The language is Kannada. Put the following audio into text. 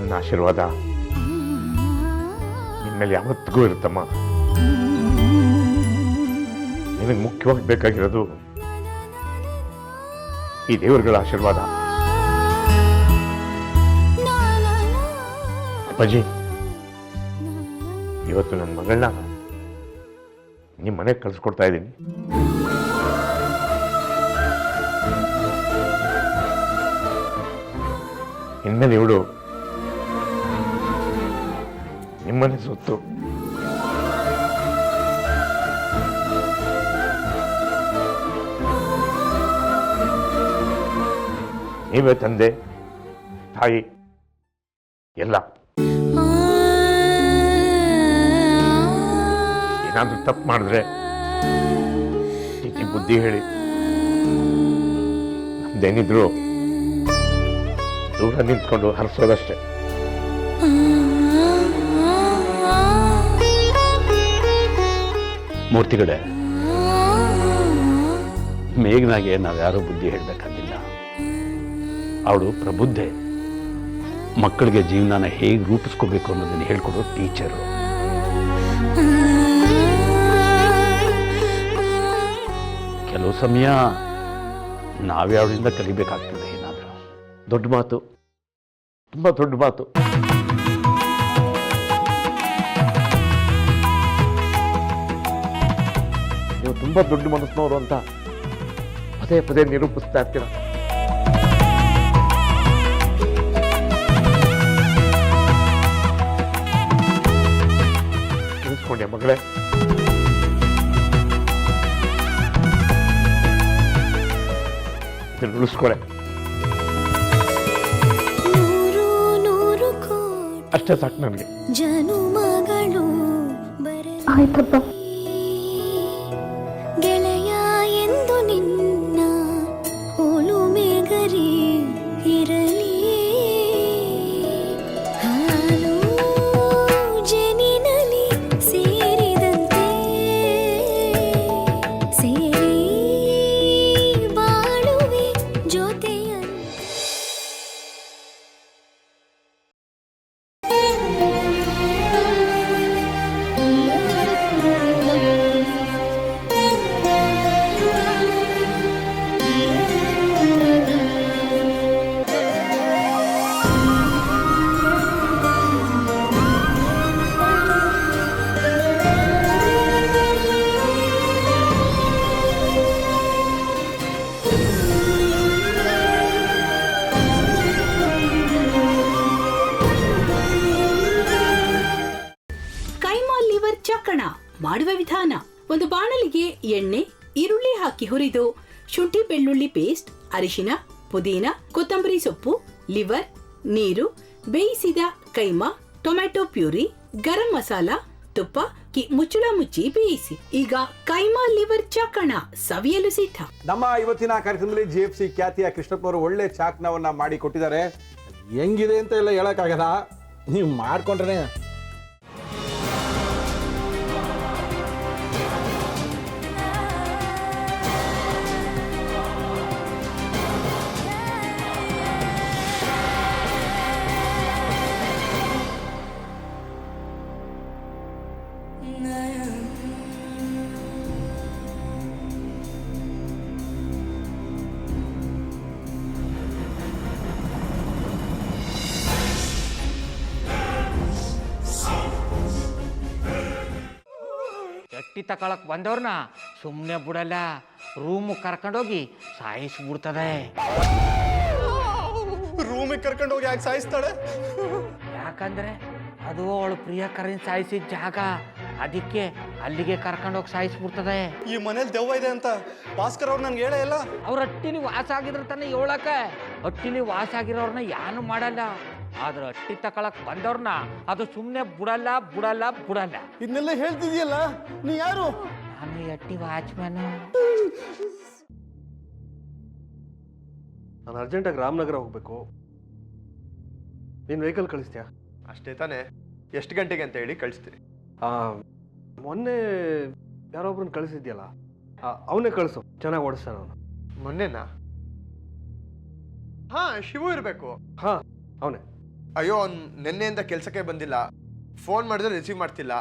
ನನ್ನ ಆಶೀರ್ವಾದ ನಿನ್ಮೇಲೆ ಯಾವತ್ತಿಗೂ ಇರುತ್ತಮ್ಮ. ನಿನಗೆ ಮುಖ್ಯವಾಗಿ ಬೇಕಾಗಿರೋದು ಈ ದೇವರುಗಳ ಆಶೀರ್ವಾದ. ಅಪ್ಪಾಜಿ, ಇವತ್ತು ನನ್ನ ಮಗಳನ್ನ ನಿಮ್ಮ ಮನೆಗೆ ಕಳಿಸ್ಕೊಡ್ತಾ ಇದ್ದೀನಿ. ಇನ್ಮೇಲೆ ಇವಳು ನಿಮ್ಮನೆ ಸೊತ್ತು. ನೀವೇ ತಂದೆ ತಾಯಿ ಎಲ್ಲ. ಏನಾದ್ರೂ ತಪ್ಪು ಮಾಡಿದ್ರೆ ಬುದ್ಧಿ ಹೇಳಿ, ನಮ್ದೇನಿದ್ರು ದೂರ ನಿಂತ್ಕೊಂಡು ಹರಿಸೋದಷ್ಟೇ. ಮೂರ್ತಿಗಳೇ, ಮೇಘನಾಗೆ ನಾವ್ಯಾರೂ ಬುದ್ಧಿ ಹೇಳಬೇಕಾಗಿಲ್ಲ. ಅವಳು ಪ್ರಬುದ್ಧೆ. ಮಕ್ಕಳಿಗೆ ಜೀವನನ ಹೇಗೆ ರೂಪಿಸ್ಕೋಬೇಕು ಅನ್ನೋದನ್ನು ಹೇಳ್ಕೊಡೋ ಟೀಚರು. ಕೆಲವು ಸಮಯ ನಾವೇ ಅವಳಿಂದ ಕಲಿಬೇಕಾಗ್ತದೆ ಏನಾದರೂ. ದೊಡ್ಡ ಮಾತು, ತುಂಬಾ ದೊಡ್ಡ ಮಾತು. ನೀವು ತುಂಬಾ ದೊಡ್ಡ ಮನಸ್ಸಿನವರು ಅಂತ ಪದೇ ಪದೇ ನಿರೂಪಿಸ್ತಾ ಇರ್ತೀರ. ತಿಳಿಸ್ಕೊಂಡೆ ಮಗಳೇ, ಇದನ್ನು ಉಳಿಸ್ಕೊಳೆ. ಅಷ್ಟೇ ಸಾಕು ನನಗೆ. ಆಯ್ತಪ್ಪ. ಗೆಳೆಯ ಎಂದು ನಿನ್ನ ಒಲುಮೆಗರಿ ಇರಲಿ, ಹಾಲು ಜನಿನಲಿ ಸೇರಿದಂತೆ ಸೇರಿ ಬಾಳುವೆ ಜೊತೆಯಲ್ಲಿ. ಚಕ್ಕಣ ಮಾಡುವ ವಿಧಾನ: ಒಂದು ಬಾಣಲಿಗೆ ಎಣ್ಣೆ, ಈರುಳ್ಳಿ ಹಾಕಿ ಹುರಿದು ಶುಂಠಿ ಬೆಳ್ಳುಳ್ಳಿ ಪೇಸ್ಟ್, ಅರಿಶಿನ, ಪುದೀನ, ಕೊತ್ತಂಬರಿ ಸೊಪ್ಪು, ಲಿವರ್, ನೀರು, ಬೇಯಿಸಿದ ಕೈಮಾ, ಟೊಮ್ಯಾಟೊ ಪ್ಯೂರಿ, ಗರಂ ಮಸಾಲ, ತುಪ್ಪ ಮುಚ್ಚಳ ಮುಚ್ಚಿ ಬೇಯಿಸಿ. ಈಗ ಕೈಮಾ ಲಿವರ್ ಚಾಕಣ ಸವಿಯಲು ಸಿದ್ಧ. ನಮ್ಮ ಇವತ್ತಿನ ಕಾರ್ಯಕ್ರಮದಲ್ಲಿ GFC ಖ್ಯಾತಿಯ ಕೃಷ್ಣಪ್ಪನವರು ಒಳ್ಳೆ ಚಾಕ್ನವನ್ನ ಮಾಡಿ ಕೊಟ್ಟಿದ್ದಾರೆ. ಹೆಂಗಿದೆ ಅಂತ ಎಲ್ಲ ಹೇಳಕ್ಕಾಗಲ್ಲ, ನೀವು ಮಾಡ್ಕೊಂಡ್ರೆ. ಎಟ್ಟಿ ತಕೊಳಕ್ ಬಂದವ್ರನ್ನ ಸುಮ್ಮನೆ ಬಿಡಲ್ಲ, ರೂಮ್ ಕರ್ಕೊಂಡೋಗಿ ಸಾಯಿಸ್ಬಿಡ್ತದೆ. ರೂಮಿಗೆ ಕರ್ಕೊಂಡೋಗಿ ಯಾಕೆ ಸಾಯಿಸ್ತಾಳೆ? ಯಾಕಂದ್ರೆ ಅದು ಅವಳು ಪ್ರಿಯಕರನ್ ಸಾಯಿಸಿದ ಜಾಗ, ಅದಕ್ಕೆ ಅಲ್ಲಿಗೆ ಕರ್ಕೊಂಡೋಗಿ ಸಾಯಿಸ್ಬಿಡ್ತದೆ. ಈ ಮನೇಲಿ ದೆವ್ವ ಇದೆ ಅಂತ ಭಾಸ್ಕರ್ ಅವ್ರು ನನ್ಗೆ ಹೇಳೇ ಇಲ್ಲ. ಅವ್ರ ಹಟ್ಟಿಲಿ ವಾಸ ಆಗಿದ್ರ ತಾನೆ ಹೇಳಕ. ಹಟ್ಟಿಲಿ ವಾಸ ಆಗಿರೋರ್ನ ಯಾನು ಮಾಡಲ್ಲ, ಆದ್ರೆ ಹಟ್ಟಿ ತಕೊಳಕ್ ಬಂದವ್ರನ್ನ ಅದು ಸುಮ್ಮನೆ ಬಿಡಲ್ಲ ಬಿಡಲ್ಲ ಬಿಡಲ್ಲ. ಇದನ್ನೆಲ್ಲ ಹೇಳ್ತಿದ್ಯಲ್ಲ, ನೀ ಯಾರು? ನಾನು ಹಟ್ಟಿ ವಾಚ್ಮ್ಯಾನ್. ನಾನು ಅರ್ಜೆಂಟಾಗಿ ರಾಮನಗರ ಹೋಗ್ಬೇಕು. ನೀನು ವೆಹಿಕಲ್ ಕಳಿಸ್ತೀಯಾ? ಅಷ್ಟೇ ತಾನೇ? ಎಷ್ಟು ಗಂಟೆಗೆ ಅಂತ ಹೇಳಿ ಕಳಿಸ್ತೀನಿ. ಮೊನ್ನೆ ಯಾರೊಬ್ರನ್ನ ಕಳಿಸಿದ್ಯಲ್ಲ, ಅವನೇ ಕಳಿಸು, ಚೆನ್ನಾಗಿ ಓಡಿಸ್ತಾನ ಅವನು. ಮೊನ್ನೆನಾ? ಹಾ, ಶಿವು ಇರಬೇಕು. ಹಾ, ಅವನೇ. ಅಯ್ಯೋ ಅವ್ನು ನಿನ್ನೆಯಿಂದ ಕೆಲಸಕ್ಕೆ ಬಂದಿಲ್ಲ, ಫೋನ್ ಮಾಡಿದ್ರೆ ರಿಸೀವ್ ಮಾಡ್ತಿಲ್ಲ.